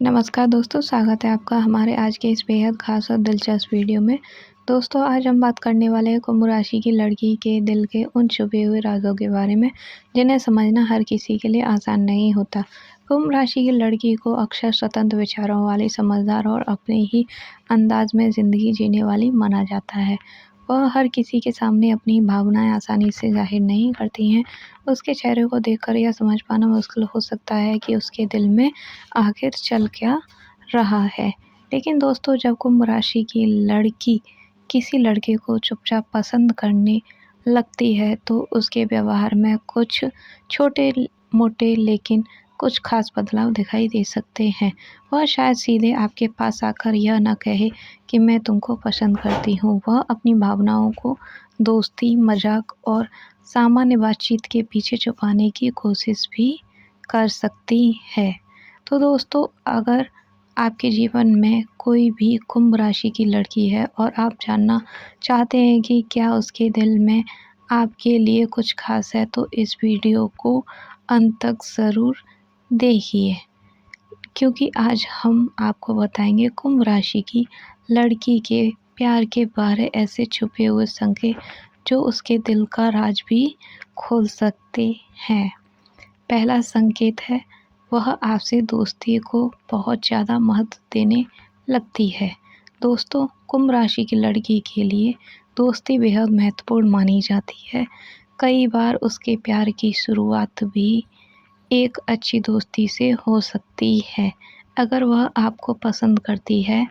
नमस्कार दोस्तों, स्वागत है आपका हमारे आज के इस बेहद ख़ास और दिलचस्प वीडियो में। दोस्तों, आज हम बात करने वाले हैं कुंभ राशि की लड़की के दिल के उन छुपे हुए राज़ों के बारे में, जिन्हें समझना हर किसी के लिए आसान नहीं होता। कुंभ राशि की लड़की को अक्सर स्वतंत्र विचारों वाली, समझदार और अपने ही अंदाज में ज़िंदगी जीने वाली माना जाता है। वह हर किसी के सामने अपनी भावनाएं आसानी से जाहिर नहीं करती हैं। उसके चेहरे को देखकर यह समझ पाना मुश्किल हो सकता है कि उसके दिल में आखिर चल क्या रहा है। लेकिन दोस्तों, जब कुंभ राशि की लड़की किसी लड़के को चुपचाप पसंद करने लगती है तो उसके व्यवहार में कुछ छोटे मोटे लेकिन कुछ खास बदलाव दिखाई दे सकते हैं। वह शायद सीधे आपके पास आकर यह न कहे कि मैं तुमको पसंद करती हूँ। वह अपनी भावनाओं को दोस्ती, मजाक और सामान्य बातचीत के पीछे छुपाने की कोशिश भी कर सकती है। तो दोस्तों, अगर आपके जीवन में कोई भी कुंभ राशि की लड़की है और आप जानना चाहते हैं कि क्या उसके दिल में आपके लिए कुछ खास है, तो इस वीडियो को अंत तक ज़रूर देखिए, क्योंकि आज हम आपको बताएंगे कुंभ राशि की लड़की के प्यार के बारे ऐसे छुपे हुए संकेत जो उसके दिल का राज भी खोल सकते हैं। पहला संकेत है, वह आपसे दोस्ती को बहुत ज़्यादा महत्व देने लगती है। दोस्तों, कुंभ राशि की लड़की के लिए दोस्ती बेहद महत्वपूर्ण मानी जाती है। कई बार उसके प्यार की शुरुआत भी एक अच्छी दोस्ती से हो सकती है। अगर वह आपको पसंद करती है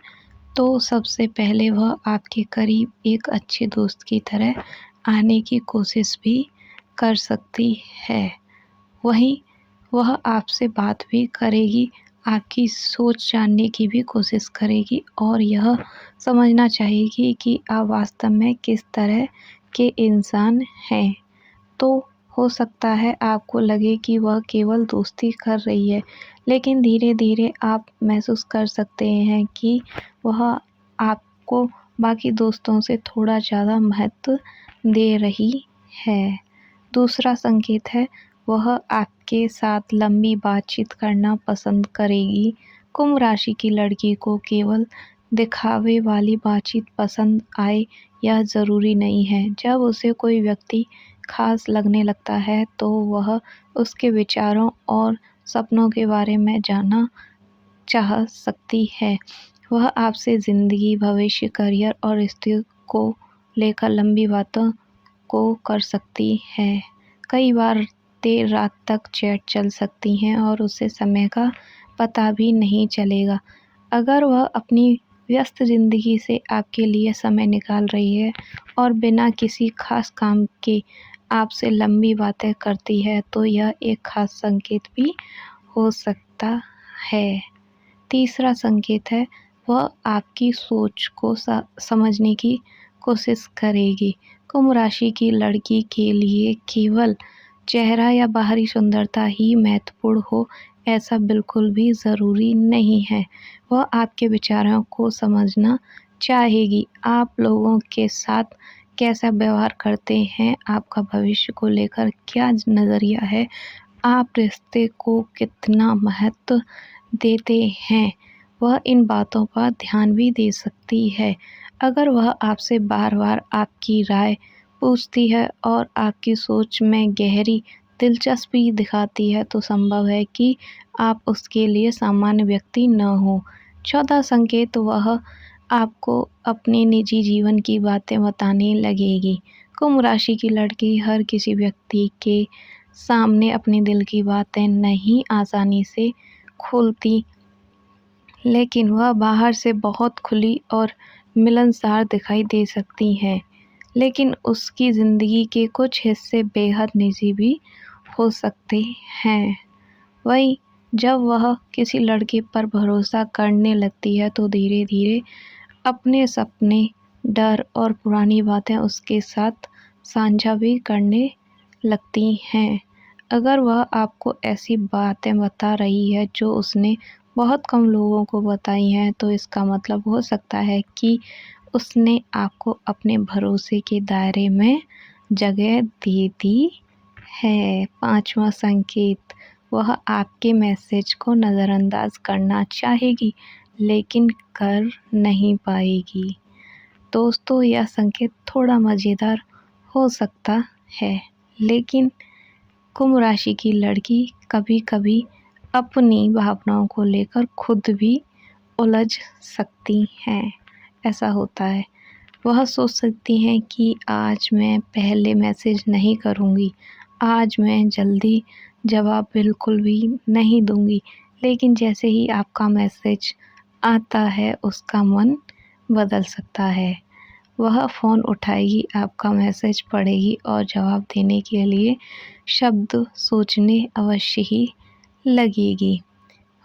तो सबसे पहले वह आपके करीब एक अच्छे दोस्त की तरह आने की कोशिश भी कर सकती है। वहीं वह आपसे बात भी करेगी, आपकी सोच जानने की भी कोशिश करेगी और यह समझना चाहेगी कि आप वास्तव में किस तरह के इंसान हैं। तो हो सकता है आपको लगे कि वह केवल दोस्ती कर रही है, लेकिन धीरे-धीरे आप महसूस कर सकते हैं कि वह आपको बाकी दोस्तों से थोड़ा ज़्यादा महत्व दे रही है। दूसरा संकेत है, वह आपके साथ लंबी बातचीत करना पसंद करेगी। कुंभ राशि की लड़की को केवल दिखावे वाली बातचीत पसंद आए यह ज़रूरी नहीं है। जब उसे कोई व्यक्ति खास लगने लगता है तो वह उसके विचारों और सपनों के बारे में जानना चाह सकती है। वह आपसे ज़िंदगी, भविष्य, करियर और रिश्ते को लेकर लंबी बातों को कर सकती है। कई बार देर रात तक चैट चल सकती हैं और उसे समय का पता भी नहीं चलेगा। अगर वह अपनी व्यस्त ज़िंदगी से आपके लिए समय निकाल रही है और बिना किसी खास काम के आपसे लंबी बातें करती है, तो यह एक खास संकेत भी हो सकता है। तीसरा संकेत है, वह आपकी सोच को समझने की कोशिश करेगी। कुंभ राशि की लड़की के लिए केवल चेहरा या बाहरी सुंदरता ही महत्वपूर्ण हो, ऐसा बिल्कुल भी ज़रूरी नहीं है। वह आपके विचारों को समझना चाहेगी, आप लोगों के साथ कैसा व्यवहार करते हैं, आपका भविष्य को लेकर क्या नज़रिया है, आप रिश्ते को कितना महत्व देते हैं। वह इन बातों पर ध्यान भी दे सकती है। अगर वह आपसे बार-बार आपकी राय पूछती है और आपकी सोच में गहरी दिलचस्पी दिखाती है, तो संभव है कि आप उसके लिए सामान्य व्यक्ति न हो। चौथा संकेत, वह आपको अपने निजी जीवन की बातें बताने लगेगी। कुंभ राशि की लड़की हर किसी व्यक्ति के सामने अपने दिल की बातें नहीं आसानी से खोलती, लेकिन वह बाहर से बहुत खुली और मिलनसार दिखाई दे सकती हैं। लेकिन उसकी ज़िंदगी के कुछ हिस्से बेहद निजी भी हो सकते हैं। वहीं जब वह किसी लड़के पर भरोसा करने लगती है तो धीरे-धीरे अपने सपने, डर और पुरानी बातें उसके साथ साझा भी करने लगती हैं। अगर वह आपको ऐसी बातें बता रही है जो उसने बहुत कम लोगों को बताई हैं, तो इसका मतलब हो सकता है कि उसने आपको अपने भरोसे के दायरे में जगह दे दी है। पाँचवा संकेत, वह आपके मैसेज को नज़रअंदाज करना चाहेगी लेकिन कर नहीं पाएगी। दोस्तों, यह संकेत थोड़ा मज़ेदार हो सकता है, लेकिन कुंभ राशि की लड़की कभी-कभी अपनी भावनाओं को लेकर खुद भी उलझ सकती हैं। ऐसा होता है, वह सोच सकती हैं कि आज मैं पहले मैसेज नहीं करूँगी, आज मैं जल्दी जवाब बिल्कुल भी नहीं दूँगी, लेकिन जैसे ही आपका मैसेज आता है उसका मन बदल सकता है। वह फ़ोन उठाएगी, आपका मैसेज पढ़ेगी और जवाब देने के लिए शब्द सोचने अवश्य ही लगेगी।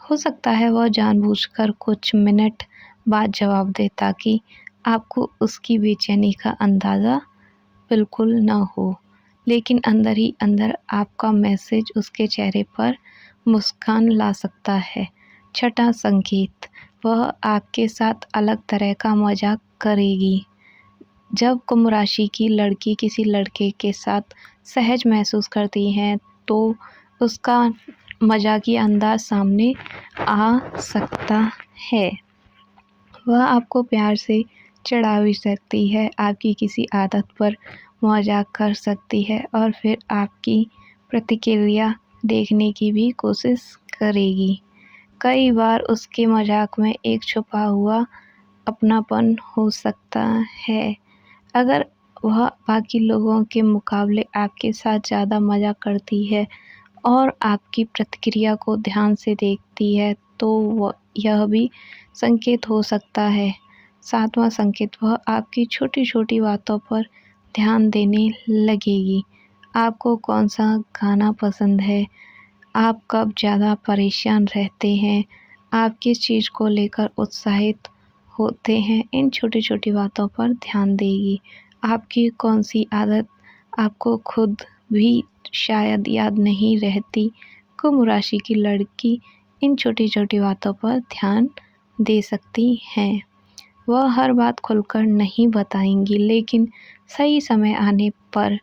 हो सकता है वह जानबूझकर कुछ मिनट बाद जवाब दे ताकि आपको उसकी बेचैनी का अंदाज़ा बिल्कुल ना हो, लेकिन अंदर ही अंदर आपका मैसेज उसके चेहरे पर मुस्कान ला सकता है। छठा संकेत, वह आपके साथ अलग तरह का मजाक करेगी। जब कुंभ राशि की लड़की किसी लड़के के साथ सहज महसूस करती है तो उसका मजाकिया अंदाज सामने आ सकता है। वह आपको प्यार से चिढ़ा भी सकती है, आपकी किसी आदत पर मजाक कर सकती है और फिर आपकी प्रतिक्रिया देखने की भी कोशिश करेगी। कई बार उसके मजाक में एक छुपा हुआ अपनापन हो सकता है। अगर वह बाकी लोगों के मुकाबले आपके साथ ज़्यादा मज़ाक करती है और आपकी प्रतिक्रिया को ध्यान से देखती है तो यह भी संकेत हो सकता है। सातवां संकेत, वह आपकी छोटी-छोटी बातों पर ध्यान देने लगेगी। आपको कौन-सा गाना पसंद है, आप कब ज़्यादा परेशान रहते हैं, आप किस चीज़ को लेकर उत्साहित होते हैं, इन छोटी-छोटी बातों पर ध्यान देगी। आपकी कौन-सी आदत आपको खुद भी शायद याद नहीं रहती। कुंभ राशि की लड़की इन छोटी-छोटी बातों पर ध्यान दे सकती हैं। वह हर बात खुलकर नहीं बताएँगी, लेकिन सही समय आने पर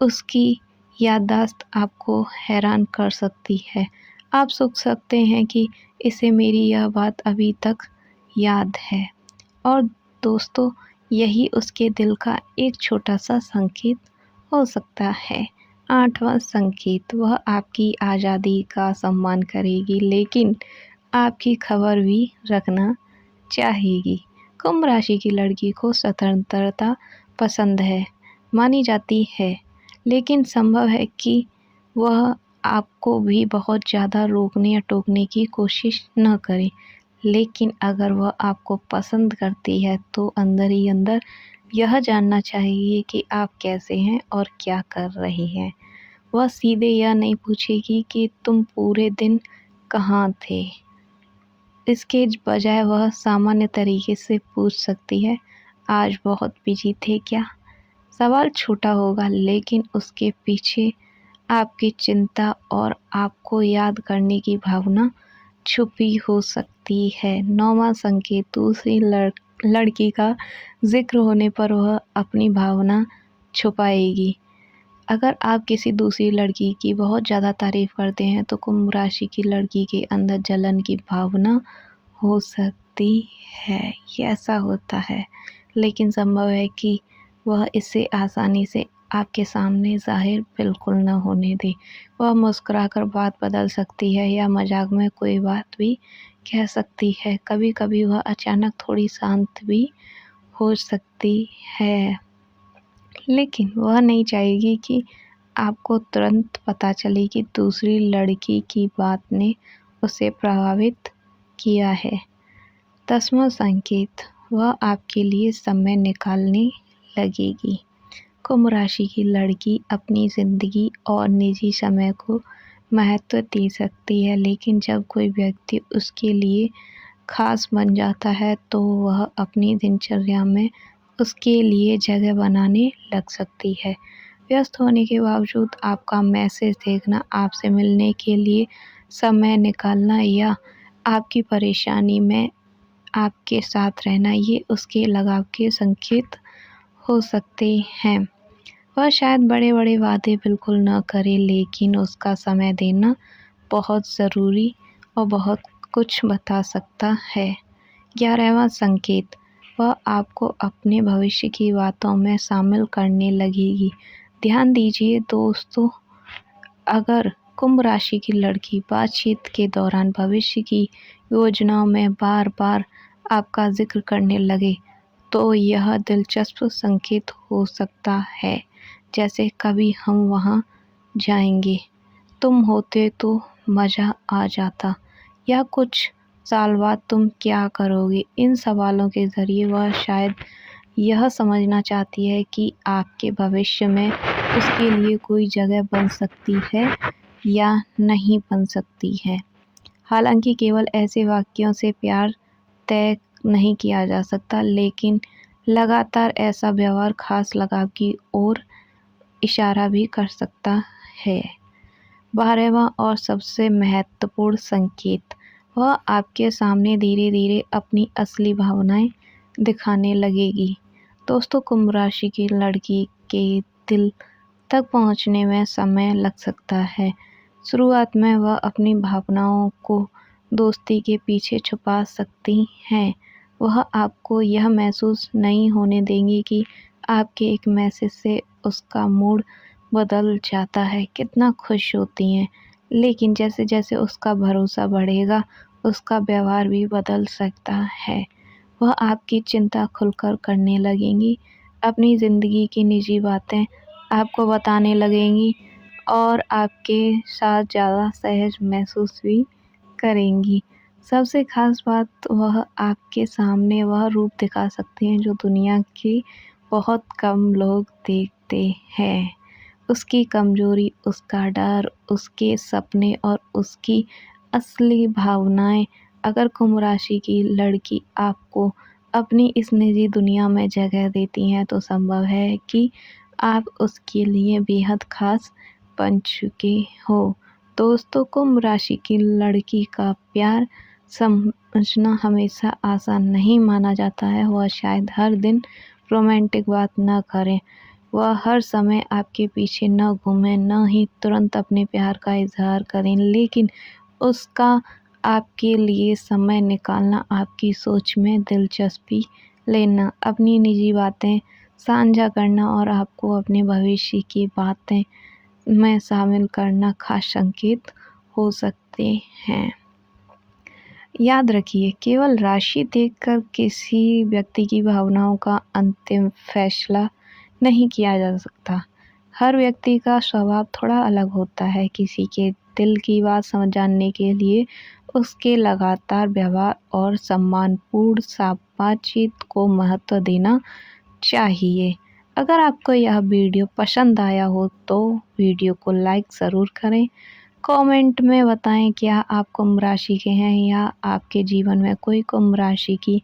उसकी याददाश्त आपको हैरान कर सकती है। आप सोच सकते हैं कि इसे मेरी यह बात अभी तक याद है, और दोस्तों, यही उसके दिल का एक छोटा-सा संकेत हो सकता है। आठवां संकेत, वह आपकी आज़ादी का सम्मान करेगी लेकिन आपकी खबर भी रखना चाहेगी। कुंभ राशि की लड़की को स्वतंत्रता पसंद है, मानी जाती है, लेकिन संभव है कि वह आपको भी बहुत ज़्यादा रोकने या टोकने की कोशिश न करे। लेकिन अगर वह आपको पसंद करती है तो अंदर ही अंदर यह जानना चाहिए कि आप कैसे हैं और क्या कर रहे हैं। वह सीधे यह नहीं पूछेगी कि तुम पूरे दिन कहाँ थे। इसके बजाय वह सामान्य तरीके से पूछ सकती है, आज बहुत बिजी थे क्या? सवाल छोटा होगा लेकिन उसके पीछे आपकी चिंता और आपको याद करने की भावना छुपी हो सकती है। नौवां संकेत, दूसरी लड़की का जिक्र होने पर वह अपनी भावना छुपाएगी। अगर आप किसी दूसरी लड़की की बहुत ज़्यादा तारीफ़ करते हैं तो कुंभ राशि की लड़की के अंदर जलन की भावना हो सकती है। ये ऐसा होता है, लेकिन संभव है कि वह इसे आसानी से आपके सामने ज़ाहिर बिल्कुल न होने दे। वह मुस्कुराकर बात बदल सकती है या मजाक में कोई बात भी कह सकती है। कभी-कभी वह अचानक थोड़ी शांत भी हो सकती है, लेकिन वह नहीं चाहेगी कि आपको तुरंत पता चले कि दूसरी लड़की की बात ने उसे प्रभावित किया है। 10वां संकेत, वह आपके लिए समय निकालने लगेगी। कुंभ राशि की लड़की अपनी ज़िंदगी और निजी समय को महत्व दे सकती है, लेकिन जब कोई व्यक्ति उसके लिए खास बन जाता है तो वह अपनी दिनचर्या में उसके लिए जगह बनाने लग सकती है। व्यस्त होने के बावजूद आपका मैसेज देखना, आपसे मिलने के लिए समय निकालना या आपकी परेशानी में आपके साथ रहना, ये उसके लगाव के संकेत हो सकते हैं। वह शायद बड़े-बड़े वादे बिल्कुल न करे, लेकिन उसका समय देना बहुत ज़रूरी और बहुत कुछ बता सकता है। 11वां संकेत, वह आपको अपने भविष्य की बातों में शामिल करने लगेगी। ध्यान दीजिए दोस्तों, अगर कुंभ राशि की लड़की बातचीत के दौरान भविष्य की योजनाओं में बार बार आपका जिक्र करने लगे तो यह दिलचस्प संकेत हो सकता है, जैसे कभी हम वहाँ जाएंगे, तुम होते तो मज़ा आ जाता, या कुछ साल बाद तुम क्या करोगे। इन सवालों के ज़रिए वह शायद यह समझना चाहती है कि आपके भविष्य में उसके लिए कोई जगह बन सकती है या नहीं बन सकती है। हालांकि केवल ऐसे वाक्यों से प्यार तय नहीं किया जा सकता, लेकिन लगातार ऐसा व्यवहार खास लगाव की ओर इशारा भी कर सकता है। 12वां और सबसे महत्वपूर्ण संकेत, वह आपके सामने धीरे धीरे अपनी असली भावनाएं दिखाने लगेगी। दोस्तों, कुंभ राशि की लड़की के दिल तक पहुंचने में समय लग सकता है। शुरुआत में वह अपनी भावनाओं को दोस्ती के पीछे छुपा सकती हैं। वह आपको यह महसूस नहीं होने देंगी कि आपके एक मैसेज से उसका मूड बदल जाता है, कितना खुश होती हैं। लेकिन जैसे जैसे उसका भरोसा बढ़ेगा, उसका व्यवहार भी बदल सकता है। वह आपकी चिंता खुलकर करने लगेंगी, अपनी ज़िंदगी की निजी बातें आपको बताने लगेंगी और आपके साथ ज़्यादा सहज महसूस भी करेंगी। सबसे खास बात, वह आपके सामने वह रूप दिखा सकती हैं जो दुनिया के बहुत कम लोग देखते हैं। उसकी कमजोरी, उसका डर, उसके सपने और उसकी असली भावनाएं। अगर कुंभ राशि की लड़की आपको अपनी इस निजी दुनिया में जगह देती हैं तो संभव है कि आप उसके लिए बेहद खास बन चुके हो। दोस्तों, कुंभ राशि की लड़की का प्यार समझना हमेशा आसान नहीं माना जाता है। वह शायद हर दिन रोमांटिक बात न करें, वह हर समय आपके पीछे न घूमें, न ही तुरंत अपने प्यार का इजहार करें, लेकिन उसका आपके लिए समय निकालना, आपकी सोच में दिलचस्पी लेना, अपनी निजी बातें साझा करना और आपको अपने भविष्य की बातें में शामिल करना खास संकेत हो सकते हैं। याद रखिए, केवल राशि देखकर किसी व्यक्ति की भावनाओं का अंतिम फैसला नहीं किया जा सकता। हर व्यक्ति का स्वभाव थोड़ा अलग होता है। किसी के दिल की बात समझ जानने के लिए उसके लगातार व्यवहार और सम्मानपूर्ण बातचीत को महत्व देना चाहिए। अगर आपको यह वीडियो पसंद आया हो तो वीडियो को लाइक ज़रूर करें। कमेंट में बताएं क्या आप कुंभ राशि के हैं या आपके जीवन में कोई कुंभ राशि की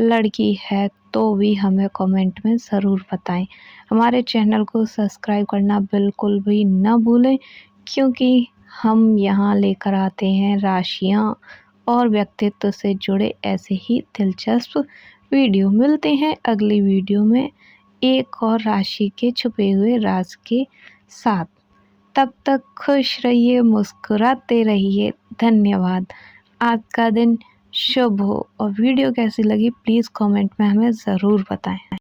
लड़की है, तो भी हमें कमेंट में ज़रूर बताएं। हमारे चैनल को सब्सक्राइब करना बिल्कुल भी न भूलें, क्योंकि हम यहाँ लेकर आते हैं राशियाँ और व्यक्तित्व से जुड़े ऐसे ही दिलचस्प वीडियो। मिलते हैं अगली वीडियो में एक और राशि के छुपे हुए राज के साथ। तब तक खुश रहिए, मुस्कुराते रहिए। धन्यवाद। आपका दिन शुभ हो। और वीडियो कैसी लगी प्लीज़ कमेंट में हमें ज़रूर बताएं।